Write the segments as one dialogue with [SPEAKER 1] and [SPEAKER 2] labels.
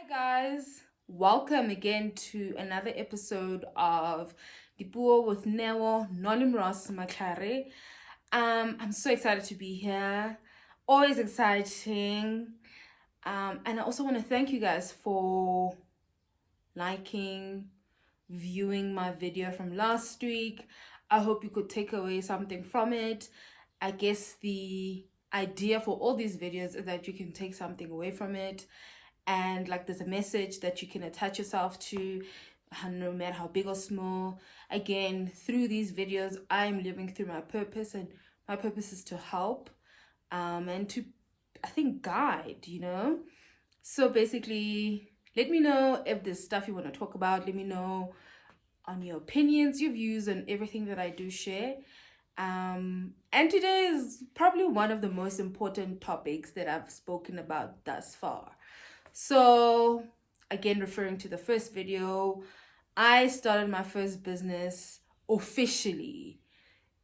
[SPEAKER 1] Hi guys, welcome again to another episode of Dipuo with Neo Nolimros Maklare. I'm so excited to be here. Always exciting. And I also want to thank you guys for liking, viewing my video from last week. I hope you could take away something from it. I guess the idea for all these videos is that you can take something away from it, and like there's a message that you can attach yourself to, no matter how big or small. Again, through these videos I'm living through my purpose, and my purpose is to help, and to, I think, guide. So basically, let me know if there's stuff you want to talk about. Let me know on your opinions, your views, and everything that I do share. And today is probably one of the most important topics that I've spoken about thus far. So, again, referring to the first video, I started my first business officially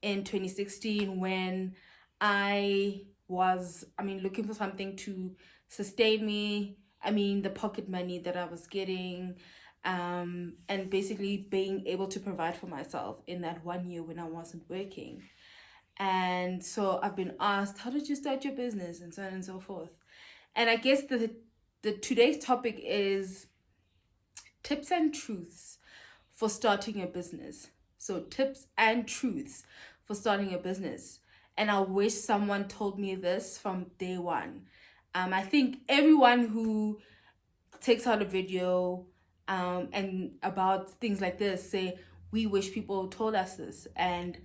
[SPEAKER 1] in 2016 when looking for something to sustain me. The pocket money that I was getting, and basically being able to provide for myself in that 1 year when I wasn't working. And so I've been asked, how did you start your business, and so on and so forth. And I guess the today's topic is tips and truths for starting a business. So tips and truths for starting a business. And I wish someone told me this from day one. I think everyone who takes out a video and about things like this say, we wish people told us this. And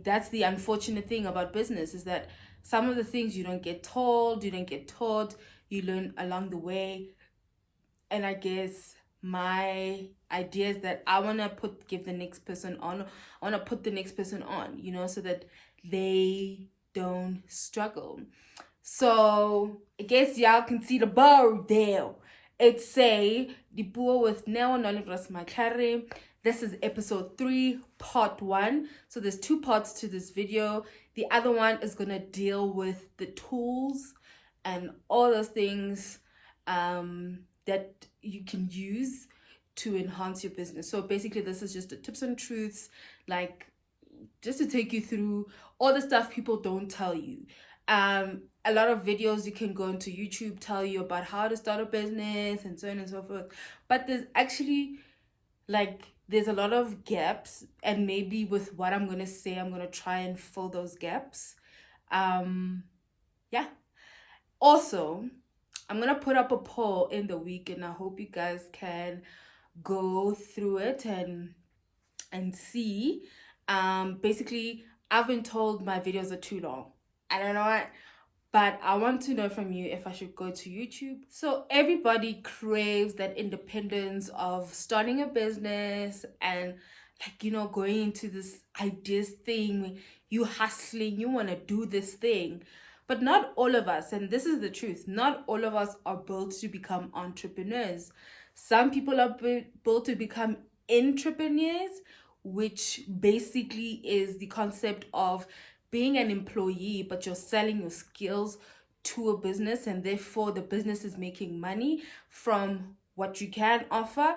[SPEAKER 1] that's the unfortunate thing about business, is that some of the things you don't get told, you don't get taught, you learn along the way. And I guess my idea is that I want to put the next person on, so that they don't struggle. So I guess y'all can see the bar there. It's say Dipuo with Neo Nolivras Maklare. This is episode 3, part 1. So there's 2 parts to this video. The other one is gonna deal with the tools and all those things that you can use to enhance your business. So basically, this is just the tips and truths, like just to take you through all the stuff people don't tell you. A lot of videos you can go into YouTube tell you about how to start a business and so on and so forth. But there's actually there's a lot of gaps, and maybe with what I'm gonna say, I'm gonna try and fill those gaps. Yeah. Also, I'm gonna put up a poll in the week, and I hope you guys can go through it and see. Basically, I've been told my videos are too long. I don't know what, but I want to know from you if I should go to YouTube. So everybody craves that independence of starting a business and going into this ideas thing, you hustling, you want to do this thing. But not all of us, and this is the truth, not all of us are built to become entrepreneurs. Some people are built to become entrepreneurs, which basically is the concept of being an employee, but you're selling your skills to a business, and therefore the business is making money from what you can offer.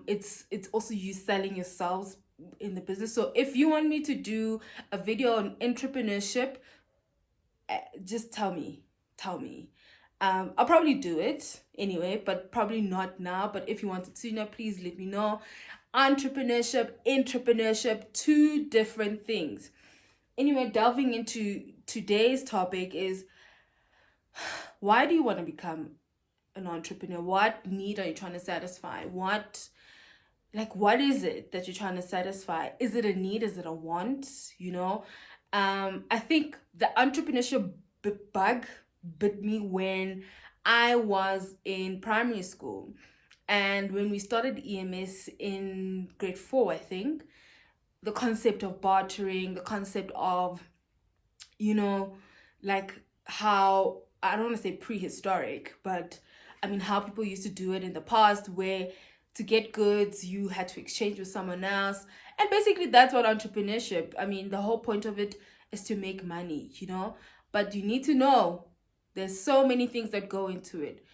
[SPEAKER 1] It's also you selling yourselves in the business. So if you want me to do a video on entrepreneurship, just tell me. I'll probably do it anyway, but probably not now. But if you wanted to, please let me know. Entrepreneurship, 2 different things. Anyway, delving into today's topic is, why do you want to become an entrepreneur? What need are you trying to satisfy? What is it that you're trying to satisfy? Is it a need? Is it a want? I think the entrepreneurship bug bit me when I was in primary school, and when we started EMS in grade 4, I think. The concept of bartering, the concept of, how, I don't want to say prehistoric, but how people used to do it in the past, where to get goods you had to exchange with someone else. And basically that's what entrepreneurship, the whole point of it is to make money. But you need to know there's so many things that go into it.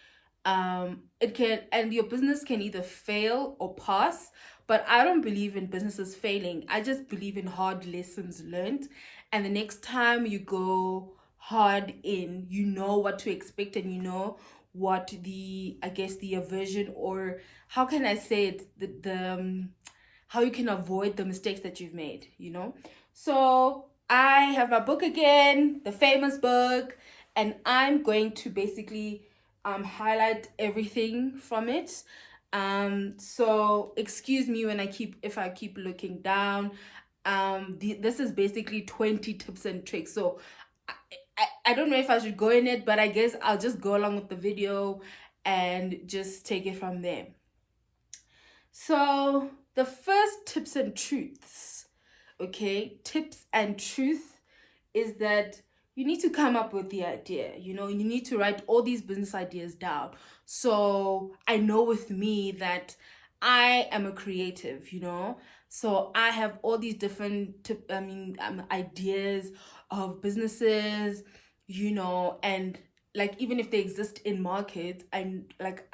[SPEAKER 1] It can, and your business can either fail or pass, but I don't believe in businesses failing. I just believe in hard lessons learned, and the next time you go hard in, you know what to expect, and you know what the, I guess, the aversion, or how can I say it, the how you can avoid the mistakes that you've made, you know. So I have my book again, the famous book, and I'm going to basically highlight everything from it. So excuse me when I keep looking down. This is basically 20 tips and tricks. So I, I don't know if I should go in it, but I guess I'll just go along with the video and just take it from there. So the first tips and truths, okay, tips and truth is that you need to come up with the idea. You know, you need to write all these business ideas down. So I know with me that I am a creative, you know. So I have all these different ideas of businesses, you know, and like even if they exist in markets, I'm like,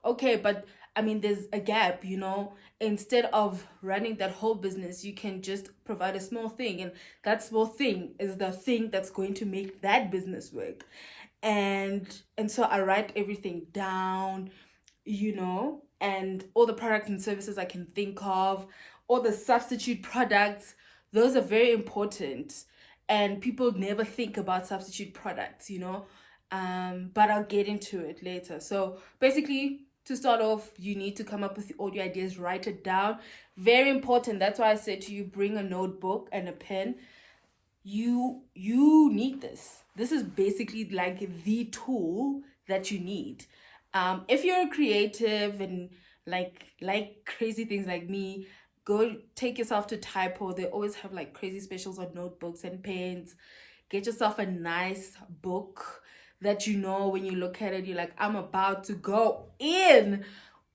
[SPEAKER 1] okay, but I mean there's a gap, you know. Instead of running that whole business, you can just provide a small thing, and that small thing is the thing that's going to make that business work. And so I write everything down, you know, and all the products and services I can think of, all the substitute products, those are very important. And people never think about substitute products, you know. But I'll get into it later. So basically, to start off, you need to come up with all your ideas, write it down. Very important. That's why I said to you, bring a notebook and a pen. You need this. This is basically like the tool that you need. If you're a creative and like crazy things like me, go take yourself to Typo. They always have like crazy specials on notebooks and pens. Get yourself a nice book that you know when you look at it, you're like, I'm about to go in.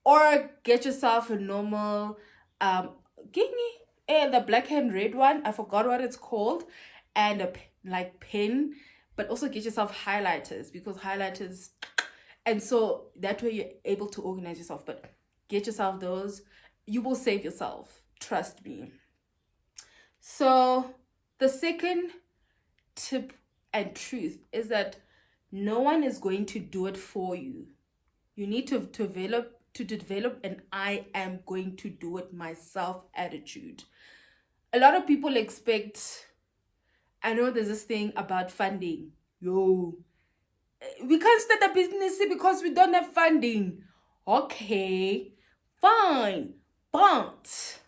[SPEAKER 1] Or get yourself a normal give me the black and red one. I forgot what it's called, and a like pen, but also get yourself highlighters, because highlighters, and so that way you're able to organize yourself. But get yourself those, you will save yourself, trust me. So the second tip and truth is that no one is going to do it for you. You need to develop an I am going to do it myself attitude. A lot of people expect, I know there's this thing about funding. Yo, we can't start a business because we don't have funding. Okay, fine, but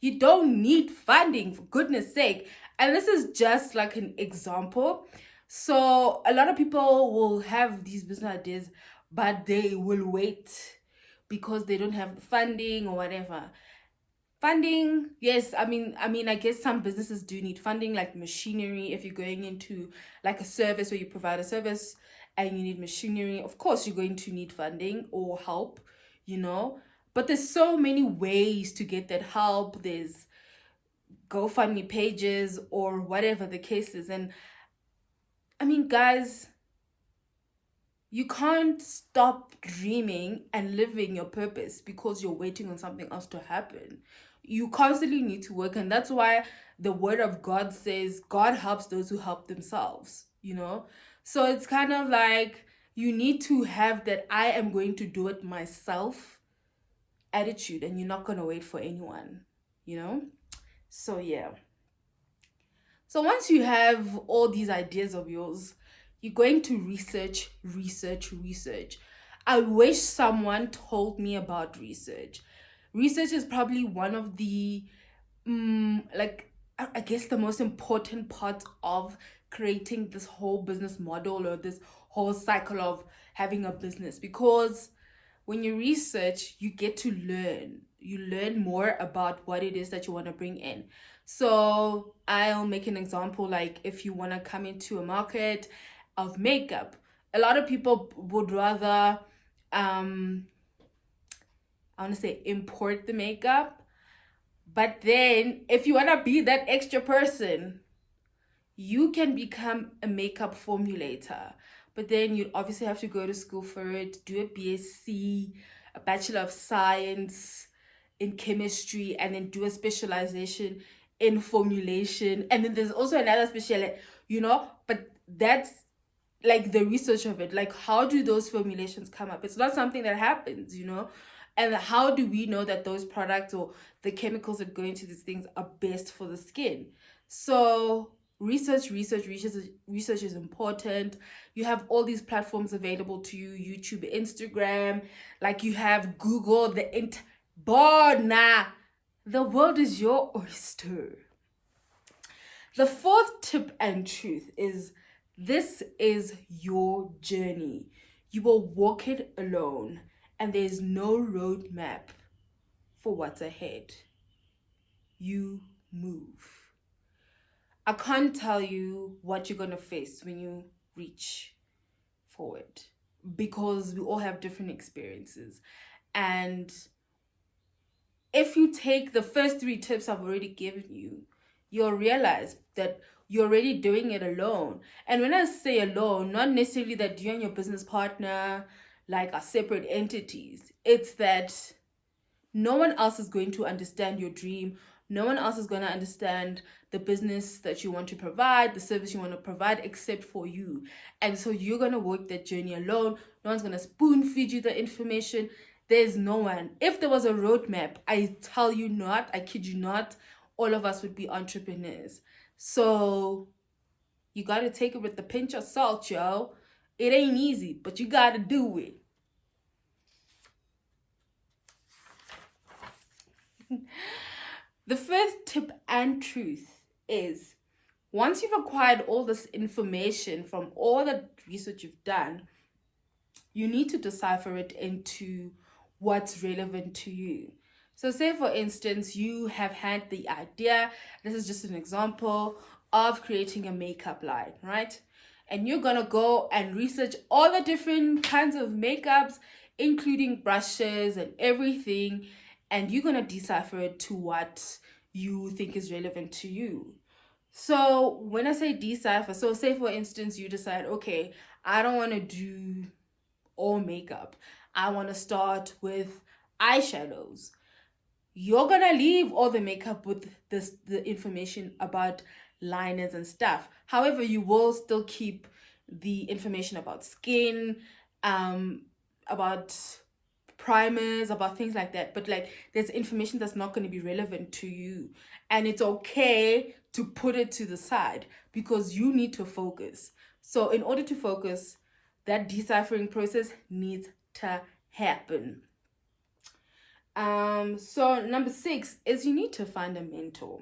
[SPEAKER 1] you don't need funding, for goodness sake. And this is just like an example. So a lot of people will have these business ideas, but they will wait because they don't have the funding or whatever. Funding, yes, I guess some businesses do need funding, like machinery. If you're going into like a service where you provide a service and you need machinery, of course you're going to need funding or help, you know. But there's so many ways to get that help. There's GoFundMe pages or whatever the case is. And I mean, guys, you can't stop dreaming and living your purpose because you're waiting on something else to happen. You constantly need to work, and that's why the word of God says God helps those who help themselves, you know? So it's kind of like you need to have that I am going to do it myself attitude, and you're not going to wait for anyone, you know? So yeah. So once you have all these ideas of yours, you're going to research. I wish someone told me about research. Research is probably one of the I guess the most important part of creating this whole business model, or this whole cycle of having a business, because when you research, you get to learn. You learn more about what it is that you want to bring in. So I'll make an example, like if you want to come into a market of makeup, a lot of people would rather I want to say import the makeup. But then if you want to be that extra person, you can become a makeup formulator. but then you'd obviously have to go to school for it, do a BSc, a Bachelor of Science in chemistry, and then do a specialization in formulation. And then there's also another specialty, but that's like the research of it. Like, how do those formulations come up? It's not something that happens. And how do we know that those products or the chemicals that go into these things are best for the skin? So research is important. You have all these platforms available to you: YouTube, Instagram, like you have Google, the world is your oyster. The fourth tip and truth is, this is your journey. You will walk it alone, and there's no roadmap for what's ahead. You move. I can't tell you what you're going to face when you reach forward, because we all have different experiences. And if you take the first three tips I've already given you, you'll realize that you're already doing it alone. And when I say alone, not necessarily that you and your business partner like are separate entities. It's that no one else is going to understand your dream. No one else is going to understand the business that you want to provide, the service you want to provide, except for you. And so you're going to work that journey alone. No one's going to spoon feed you the information. There's no one. If there was a roadmap, I tell you not, I kid you not, all of us would be entrepreneurs. So you got to take it with a pinch of salt, yo. It ain't easy, but you got to do it. The first tip and truth is, once you've acquired all this information from all the research you've done, you need to decipher it into what's relevant to you. So say, for instance, you have had the idea, this is just an example, of creating a makeup line, right? And you're going to go and research all the different kinds of makeups, including brushes and everything, and you're going to decipher it to what you think is relevant to you. So when I say decipher, so say for instance, you decide, okay, I don't want to do all makeup. I want to start with eyeshadows. You're going to leave all the makeup with the information about liners and stuff. However, you will still keep the information about skin, about primers, about things like that. But like, there's information that's not going to be relevant to you. And it's okay to put it to the side because you need to focus. So in order to focus, that deciphering process needs to happen. So number 6 is, you need to find a mentor.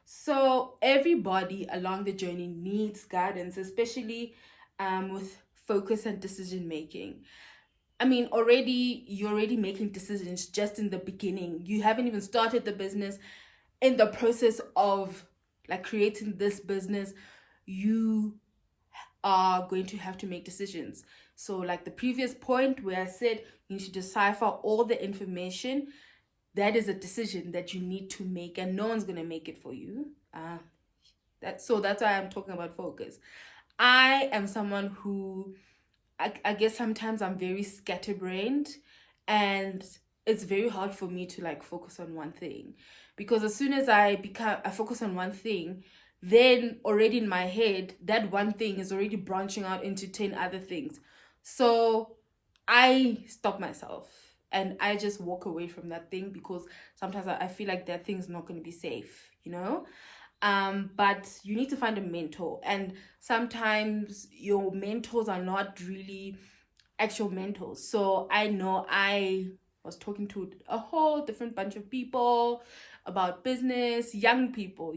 [SPEAKER 1] So everybody along the journey needs guidance, especially with focus and decision making. I mean, you're already making decisions just in the beginning. You haven't even started the business. In the process of like creating this business, you are going to have to make decisions. So like the previous point where I said you need to decipher all the information, that is a decision that you need to make, and no one's going to make it for you. That's why I'm talking about focus. I am someone who, I guess sometimes I'm very scatterbrained, and it's very hard for me to like focus on one thing, because as soon as I focus on one thing, then already in my head that one thing is already branching out into 10 other things. So I stop myself and I just walk away from that thing, because sometimes I feel like that thing is not going to be safe. But you need to find a mentor, and sometimes your mentors are not really actual mentors. So I know I was talking to a whole different bunch of people about business, young people.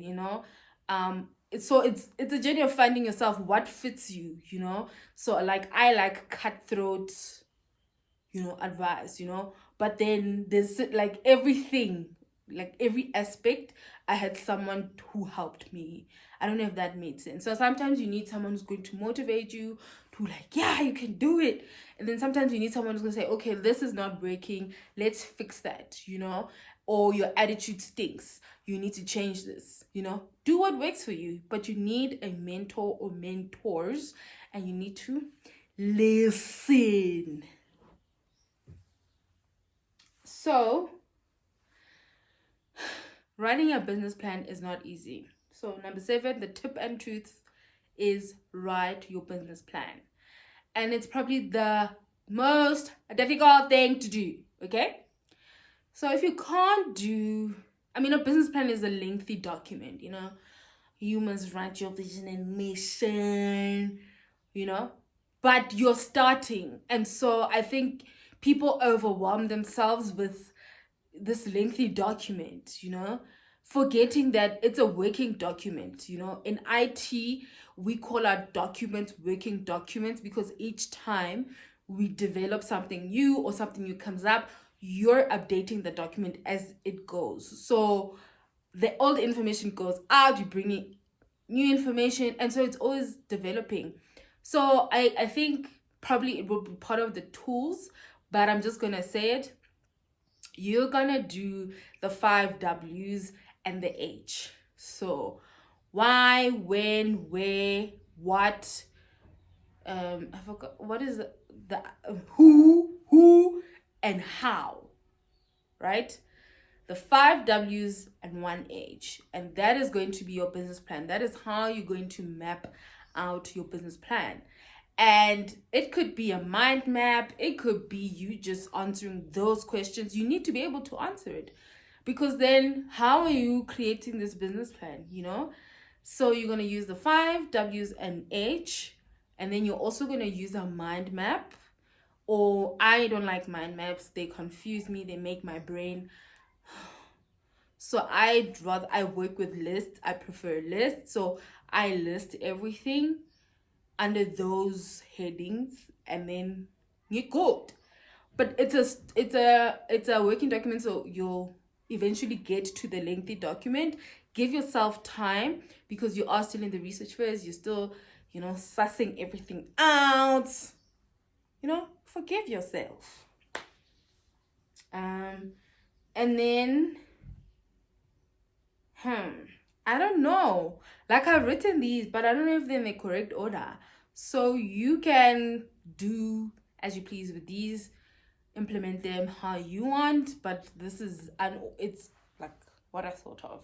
[SPEAKER 1] So it's a journey of finding yourself, what fits you. So like, I like cutthroat advice, but then there's like everything, like every aspect, I had someone who helped me. I don't know if that made sense. So sometimes you need someone who's going to motivate you to like, yeah, you can do it. And then sometimes you need someone who's going to say, okay, this is not working, let's fix that, or your attitude stinks, you need to change this. Do what works for you, but you need a mentor or mentors, and you need to Listen. So, writing a business plan is not easy. So, number 7, the tip and truth is write your business plan. And it's probably the most difficult thing to do, okay? So, if you can't do, a business plan is a lengthy document, You must write your vision and mission, but you're starting. And so I think people overwhelm themselves with this lengthy document, forgetting that it's a working document. In IT, we call our documents working documents because each time we develop something new or something new comes up, you're updating the document as it goes. So all the information goes out, you bring in new information, and so it's always developing. So I think probably it will be part of the tools, but I'm just gonna say it. You're gonna do the 5 W's and the H. So why, when, where, what, I forgot what is the who and how, right? The 5 W's and 1 H. And that is going to be your business plan. That is how you're going to map out your business plan. And it could be a mind map. It could be you just answering those questions. You need to be able to answer it. Because then how are you creating this business plan, So you're going to use the 5 W's and H. And then you're also going to use a mind map. Or I don't like mind maps. They confuse me. They make my brain. So I work with lists. I prefer lists. So I list everything under those headings, and then you code. But it's a working document, so you'll eventually get to the lengthy document. Give yourself time because you are still in the research phase. You're still, sussing everything out. Forgive yourself. And then I don't know. Like, I've written these, but I don't know if they're in the correct order. So you can do as you please with these, implement them how you want, but it's like what I thought of.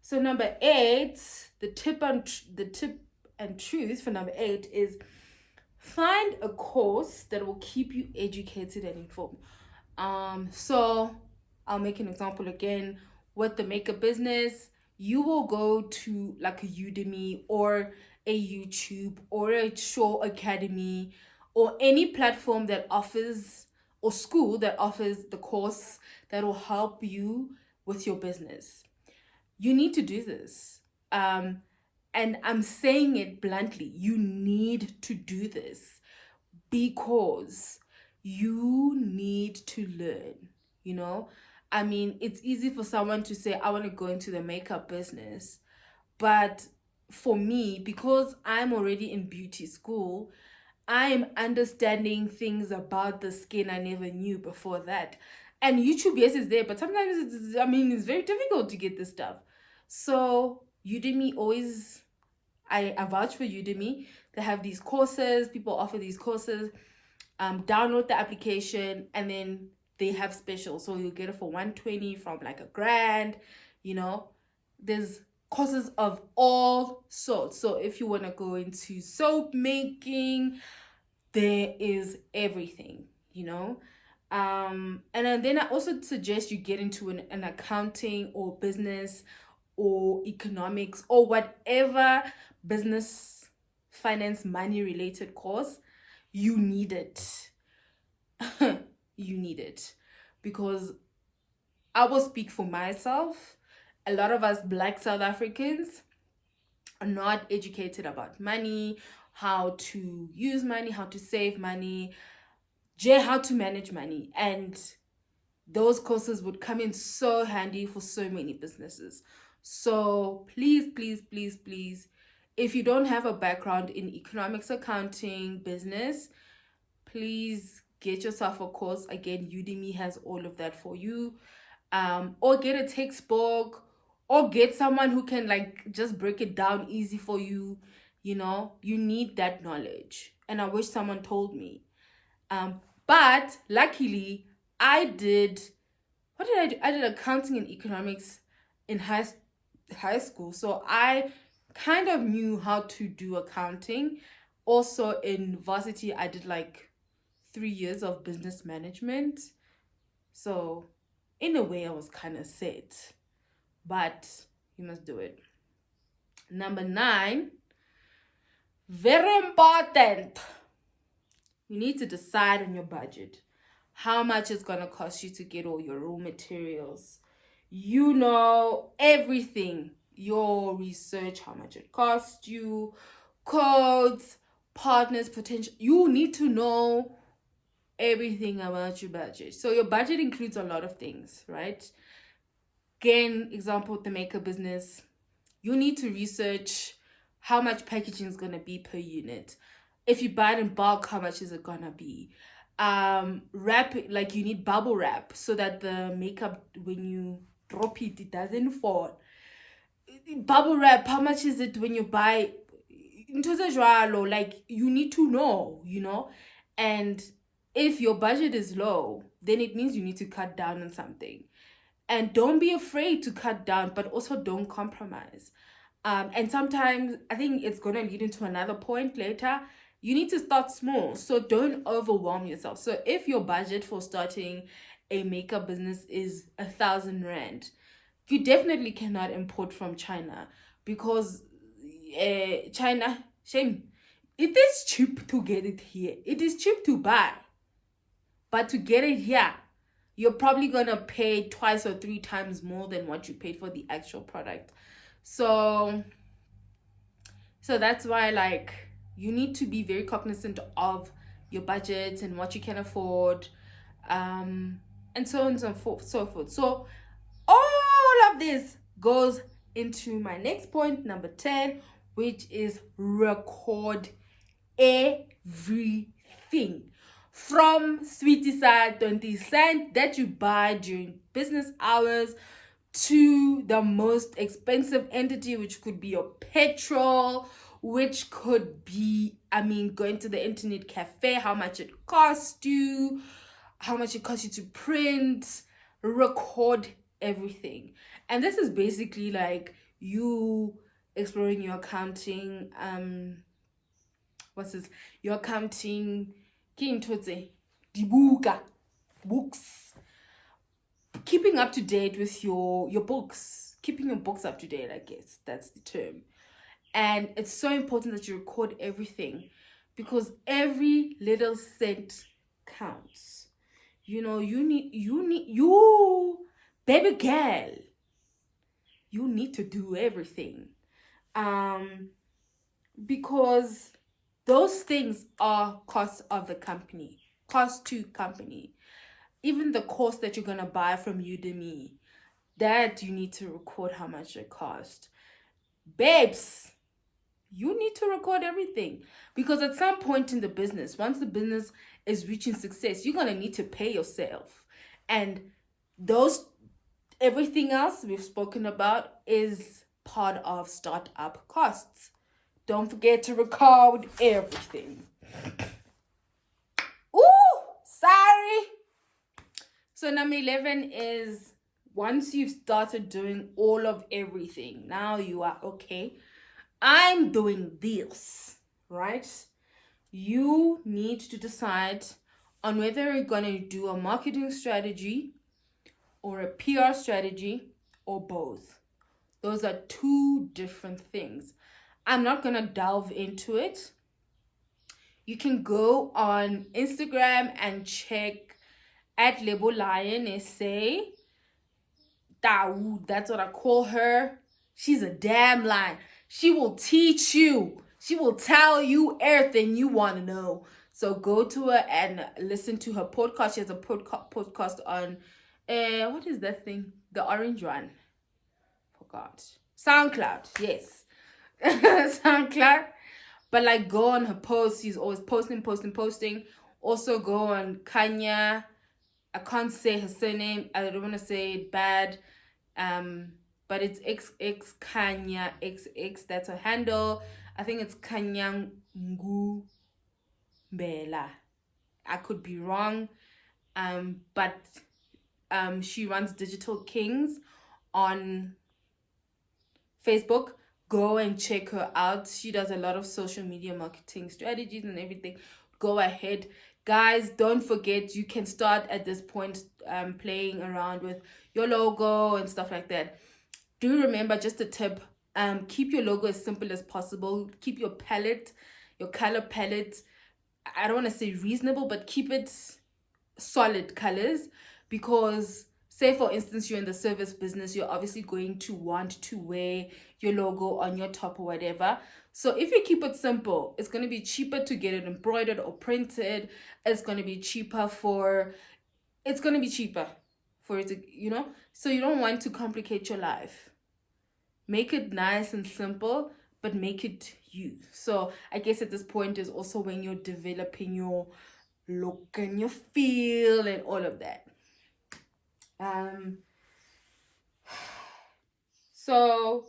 [SPEAKER 1] So number 8, the tip and truth for number 8 is find a course that will keep you educated and informed. So I'll make an example again with the makeup business. You will go to like a Udemy or a YouTube or a Show Academy or any platform that offers, or school that offers the course that will help you with your business. You need to do this. And I'm saying it bluntly, you need to do this because you need to learn, it's easy for someone to say, I want to go into the makeup business. But for me, because I'm already in beauty school, I'm understanding things about the skin I never knew before that. And YouTube, yes, is there, but sometimes it's very difficult to get this stuff. So Udemy always, I vouch for Udemy. They have these courses, people offer these courses. Download the application, and then they have specials. So you'll get it for 120 from like $1,000, There's courses of all sorts. So if you want to go into soap making, there is everything, and then I also suggest you get into an accounting or business or economics or whatever business, finance, money related course. You need it. You need it. Because I will speak for myself. A lot of us Black South Africans are not educated about money, how to use money, how to save money, how to manage money. And those courses would come in so handy for so many businesses. So please, please, please, please, if you don't have a background in economics, accounting, business, please get yourself a course. Again, Udemy has all of that for you. Or get a textbook, or get someone who can just break it down easy for you. You need that knowledge. And I wish someone told me. But luckily, I did. What did I do? I did accounting and economics in high school, so I kind of knew how to do accounting. Also, in varsity, I did like 3 years of business management. So, in a way, I was kind of set. But you must do it. Number 9, very important. You need to decide on your budget. How much it's going to cost you to get all your raw materials. Everything. Your research, how much it costs you, codes, partners, potential. You need to know everything about your budget. So your budget includes a lot of things, right? Again, example, the maker business. You need to research how much packaging is going to be per unit. If you buy it in bulk, how much is it going to be? Wrap it, like you need bubble wrap so that the makeup, when you drop it, it doesn't fall. Bubble wrap, how much is it when you buy into the jwalo? Like you need to know. And if your budget is low, then it means you need to cut down on something. And don't be afraid to cut down, but also don't compromise. And sometimes I think it's going to lead into another point later. You need to start small, so don't overwhelm yourself. So if your budget for starting a makeup business is 1,000 rand, you definitely cannot import from China, because China, shame, it is cheap to get it here. It is cheap to buy, but to get it here, you're probably gonna pay twice or 3 times more than what you paid for the actual product. So that's why, like, you need to be very cognizant of your budget and what you can afford, and so on and so forth. So all of this goes into my next point, number 10, which is record everything. From sweetie side 20 cent that you buy during business hours, to the most expensive entity, which could be your petrol, which could be, going to the internet cafe, how much it costs you, how much it costs you to print. Record everything. And this is basically like you exploring your accounting, your accounting, dibuka, books, keeping up to date with your books, keeping your books up to date, I guess that's the term. And it's so important that you record everything, because every little cent counts. You baby girl, you need to do everything, because those things are costs of the company, cost to company. Even the course that you're gonna buy from Udemy, that you need to record how much it cost. Babes, you need to record everything, because at some point in the business, once the business is reaching success, you're gonna need to pay yourself. And those everything else we've spoken about is part of startup costs. Don't forget to record everything. Ooh, sorry. So number 11 is, once you've started doing all of everything, now you are okay, I'm doing this, right? You need to decide on whether you're going to do a marketing strategy or a PR strategy, or both. Those are 2 different things. I'm not going to delve into it. You can go on Instagram and check at Label Lion SA. That's what I call her. She's a damn lion. She will teach you. She will tell you everything you want to know. So go to her and listen to her podcast. She has a podcast on, what is that thing? The orange one. Forgot. SoundCloud. Yes. SoundCloud. But like, go on her posts. She's always posting. Also go on Kanya. I can't say her surname. I don't want to say it bad. But it's XX Kanya XX. That's her handle. I think it's Kanyang Bela. I could be wrong. But she runs Digital Kings on Facebook. Go and check her out. She does a lot of social media marketing strategies and everything. Go ahead. Guys, don't forget you can start at this point playing around with your logo and stuff like that. Do remember, just a tip, keep your logo as simple as possible. Keep your palette, your color palette, I don't want to say reasonable, but keep it solid colors, because say for instance you're in the service business, you're obviously going to want to wear your logo on your top or whatever. So if you keep it simple, it's going to be cheaper to get it embroidered or printed. It's going to be cheaper for it to, so you don't want to complicate your life. Make it nice and simple, but make it you. So I guess at this point is also when you're developing your look and your feel and all of that. So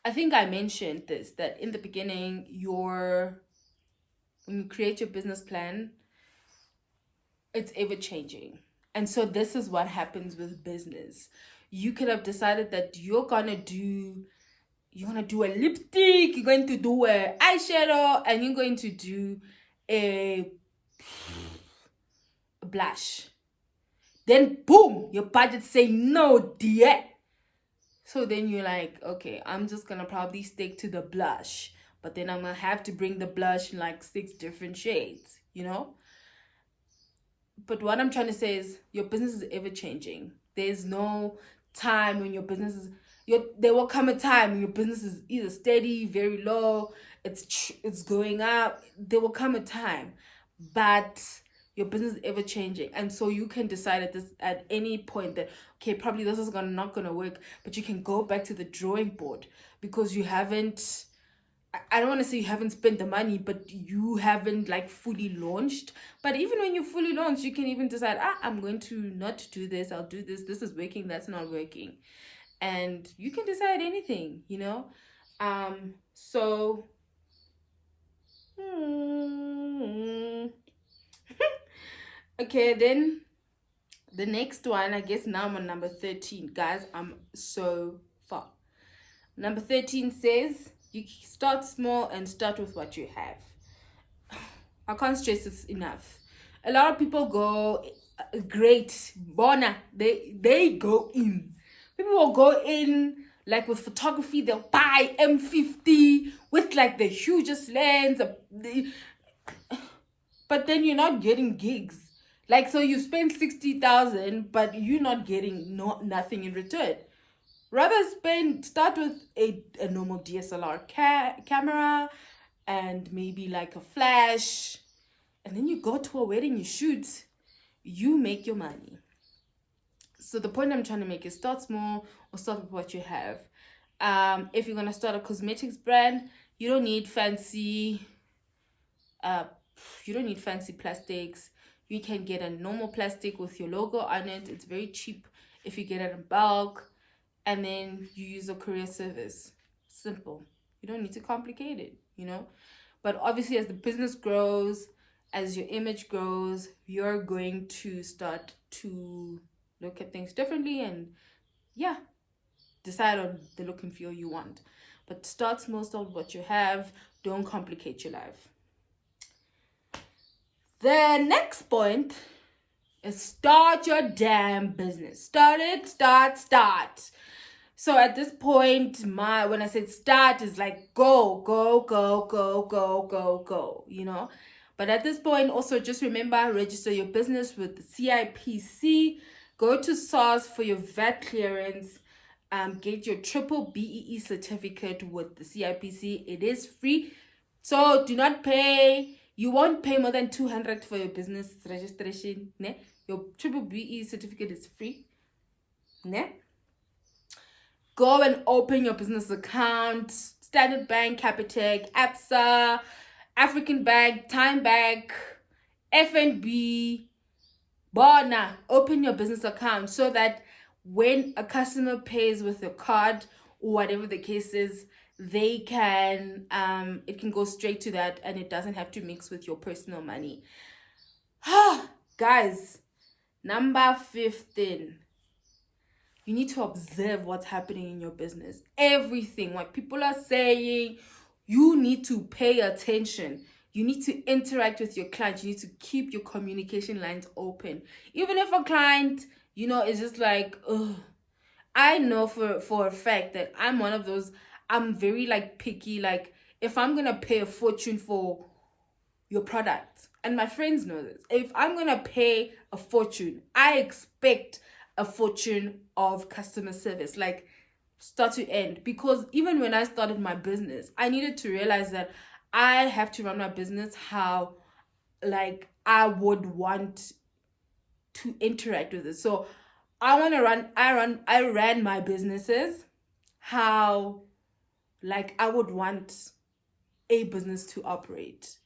[SPEAKER 1] I think I mentioned this, that in the beginning, when you create your business plan, it's ever changing. And so this is what happens with business. You could have decided that you're gonna do a lipstick, you're going to do a eyeshadow, and you're going to do a blush. Then boom, your budget say no, dear. So then you're like, okay, I'm just gonna probably stick to the blush, but then I'm gonna have to bring the blush in like 6 different shades, But what I'm trying to say is your business is ever changing. There's no time when your business is there will come a time when your business is either steady, very low, it's going up. There will come a time, but your business is ever changing, and so you can decide at any point that, okay, probably this is not gonna work, but you can go back to the drawing board, because you haven't. I don't want to say you haven't spent the money, but you haven't like fully launched. But even when you fully launched, you can even decide, I'm going to not do this. I'll do this. This is working. That's not working. And you can decide anything, So, okay, then the next one, I guess now I'm on number 13. Guys, I'm so far. Number 13 says, you start small and start with what you have. I can't stress this enough. A lot of people go, great, Bona, they go in. People will go in, like with photography, they'll buy M50 with like the hugest lens. But then you're not getting gigs. Like, so you spend 60,000, but you're not getting nothing in return. Rather start with a normal DSLR camera and maybe like a flash, and then you go to a wedding, you shoot, you make your money. So the point I'm trying to make is start small or start with what you have. If you're gonna start a cosmetics brand, you don't need fancy plastics. You can get a normal plastic with your logo on it. It's very cheap if you get it in bulk, and then you use a courier service. Simple. You don't need to complicate it, But obviously, as the business grows, as your image grows, you're going to start to look at things differently and, decide on the look and feel you want. But start small, start with what you have. Don't complicate your life. The next point is start your damn business. Start it, start. So at this point, when I said start, is like go, But at this point, also just remember, register your business with the CIPC. Go to SARS for your VAT clearance. Get your triple BEE certificate with the CIPC. It is free. So do not pay. You won't pay more than 200 for your business registration. Ne? Your triple BEE certificate is free. Ne? Go and open your business account. Standard Bank, Capitec, Absa, African Bank, Time Bank, FNB, Bona. Open your business account so that when a customer pays with your card or whatever the case is, they can it can go straight to that, and it doesn't have to mix with your personal money. Guys, number 15, you need to observe what's happening in your business. Everything, what people are saying, you need to pay attention. You need to interact with your clients. You need to keep your communication lines open. Even if a client, is just like, ugh. I know for a fact that I'm one of those. I'm very like picky. Like, if I'm gonna pay a fortune for your product, and my friends know this, if I'm gonna pay a fortune, I expect a fortune of customer service, like start to end. Because even when I started my business, I needed to realize that I have to run my business how, like, I would want to interact with it. So I ran my businesses how, like, I would want a business to operate,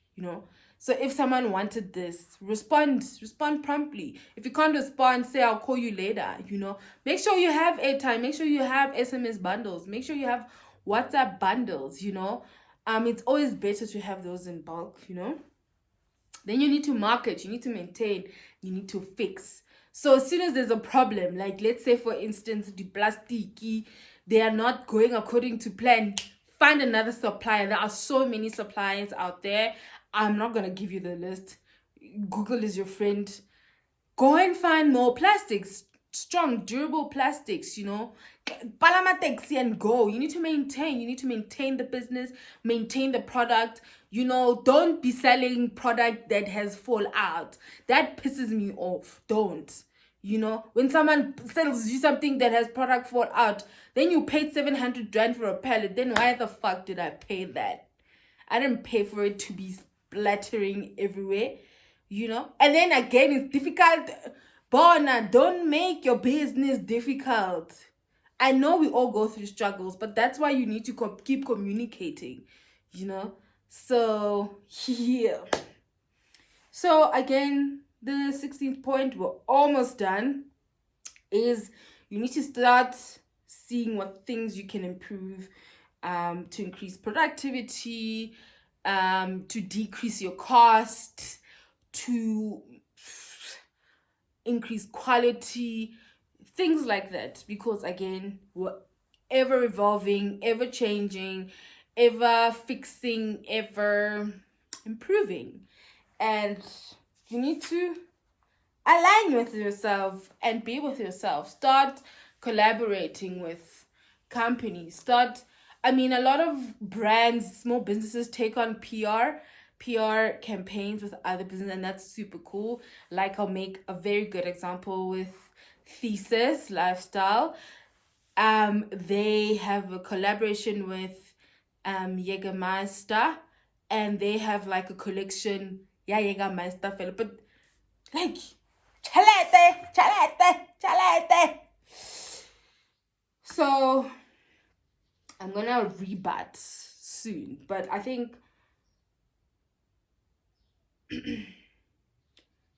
[SPEAKER 1] So if someone wanted this, respond promptly. If you can't respond, say I'll call you later. Make sure you have airtime, make sure you have SMS bundles, make sure you have WhatsApp bundles. It's always better to have those in bulk. Then you need to market, you need to maintain, you need to fix. So as soon as there's a problem, like let's say for instance, the plastiki, they are not going according to plan, find another supplier. There are so many suppliers out there. I'm not going to give you the list. Google is your friend. Go and find more plastics, strong, durable plastics. Palama taxi and go. You need to maintain the business, maintain the product. Don't be selling product that has fall out. That pisses me off. Don't. When someone sells you something that has product fall out, then you paid 700 rand for a pallet. Then why the fuck did I pay that? I didn't pay for it to be splattering everywhere. And then again, it's difficult. Bona, don't make your business difficult. I know we all go through struggles, but that's why you need to keep communicating. So yeah. So again, the 16th point, we're almost done, is you need to start seeing what things you can improve, to increase productivity, to decrease your cost, to increase quality, things like that. Because again, we're ever evolving, ever changing, ever fixing, ever improving. And you need to align with yourself and be with yourself. Start collaborating with companies. A lot of brands, small businesses take on PR campaigns with other businesses, and that's super cool. Like, I'll make a very good example with Thesis Lifestyle. They have a collaboration with Jägermeister, and they have like a collection, Jägermeister fella, but like chalete. So I'm gonna rebut soon, but I think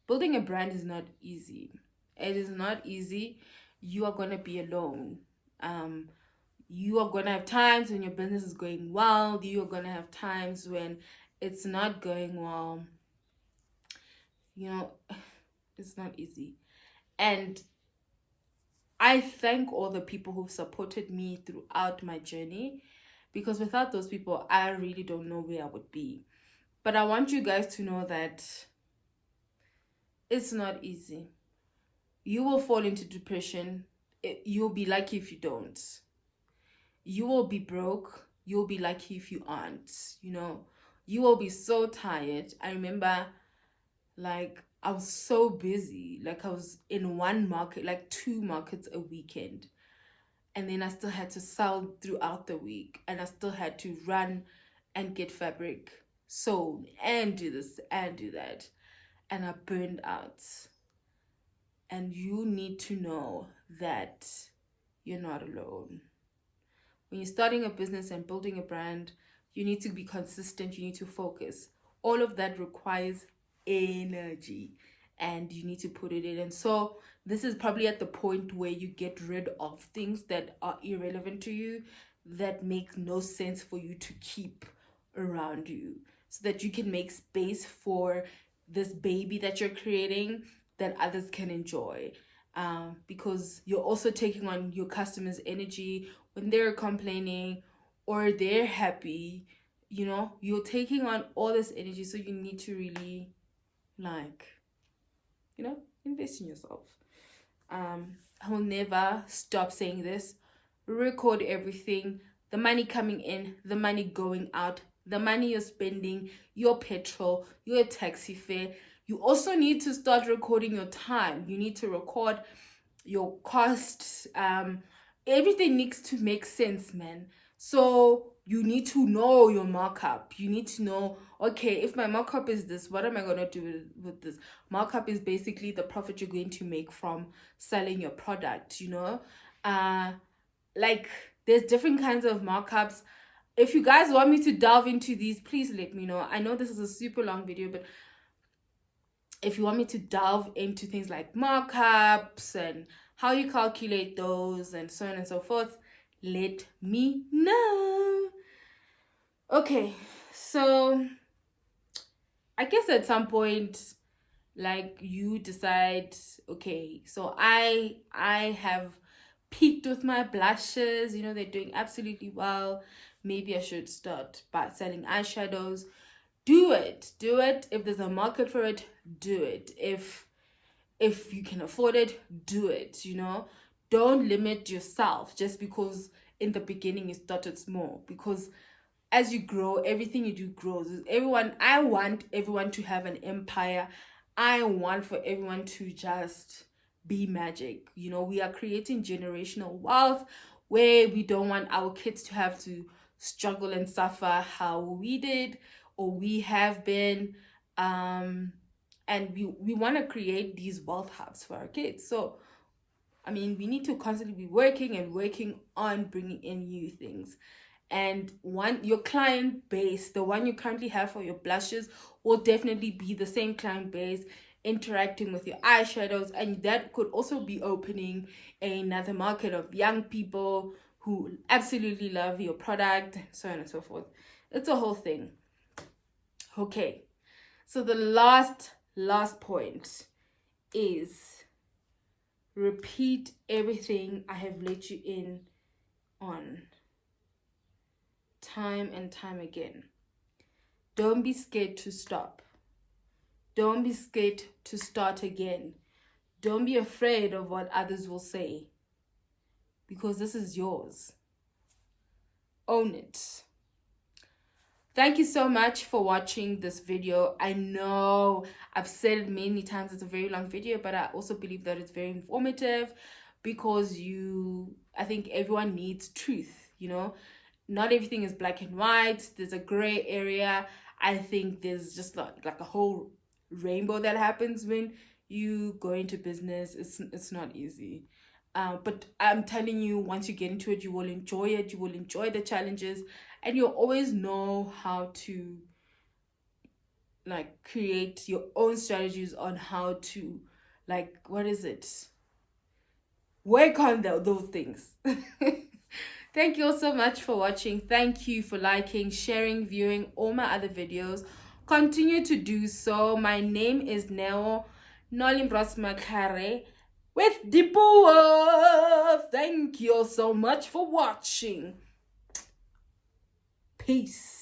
[SPEAKER 1] building a brand is not easy. It is not easy. You are gonna be alone. You are gonna have times when your business is going well. You are gonna have times when it's not going well. It's not easy. And I thank all the people who've supported me throughout my journey, because without those people, I really don't know where I would be. But I want you guys to know that it's not easy. You will fall into depression. You'll be lucky if you don't. You will be broke. You'll be lucky if you aren't. You will be so tired. I remember, like, I was so busy. Like, I was in one market, like 2 markets a weekend. And then I still had to sell throughout the week. And I still had to run and get fabric sold and do this and do that. And I burned out. And you need to know that you're not alone. When you're starting a business and building a brand, you need to be consistent. You need to focus. All of that requires energy, and you need to put it in. And so this is probably at the point where you get rid of things that are irrelevant to you, that make no sense for you to keep around you, so that you can make space for this baby that you're creating that others can enjoy. Because you're also taking on your customers' energy when they're complaining or they're happy. You're taking on all this energy, so you need to really, like, invest in yourself. I will never stop saying this. Record everything: the money coming in, the money going out, the money you're spending, your petrol, your taxi fare. You also need to start recording your time. You need to record your costs. Everything needs to make sense, man. So you need to know your markup. You need to know, okay, if my markup is this, what am I going to do with this? Markup is basically the profit you're going to make from selling your product. Like, there's different kinds of markups. If you guys want me to delve into these, please let me know. I know this is a super long video, but if you want me to delve into things like markups and how you calculate those and so on and so forth, let me know. Okay, so I guess at some point, like, you decide, okay, so I have peaked with my blushes. They're doing absolutely well. Maybe I should start by selling eyeshadows. Do it. If there's a market for it, do it. If you can afford it, do it. Don't limit yourself just because in the beginning you started small, because as you grow, everything you do grows. I want everyone to have an empire. I want for everyone to just be magic. We are creating generational wealth where we don't want our kids to have to struggle and suffer how we did or we have been. And we want to create these wealth hubs for our kids. So, we need to constantly be working on bringing in new things. And your client base, the one you currently have for your blushes, will definitely be the same client base interacting with your eyeshadows. And that could also be opening another market of young people who absolutely love your product, so on and so forth. It's a whole thing. Okay, so the last point is repeat everything I have let you in on time and time again. Don't be scared to stop. Don't be scared to start again. Don't be afraid of what others will say, because this is yours. Own it. Thank you so much for watching this video. I know I've said it many times, it's a very long video, but I also believe that it's very informative, because I think everyone needs truth. Not everything is black and white. There's a gray area. I think there's just like a whole rainbow that happens when you go into business. It's not easy. But I'm telling you, once you get into it, you will enjoy it. You will enjoy the challenges, and you'll always know how to, like, create your own strategies on how to, like, work on those things. Thank you all so much for watching. Thank you for liking, sharing, viewing all my other videos. Continue to do so. My name is Neo Nolimbras with Dipuwa. Thank you all so much for watching. Peace.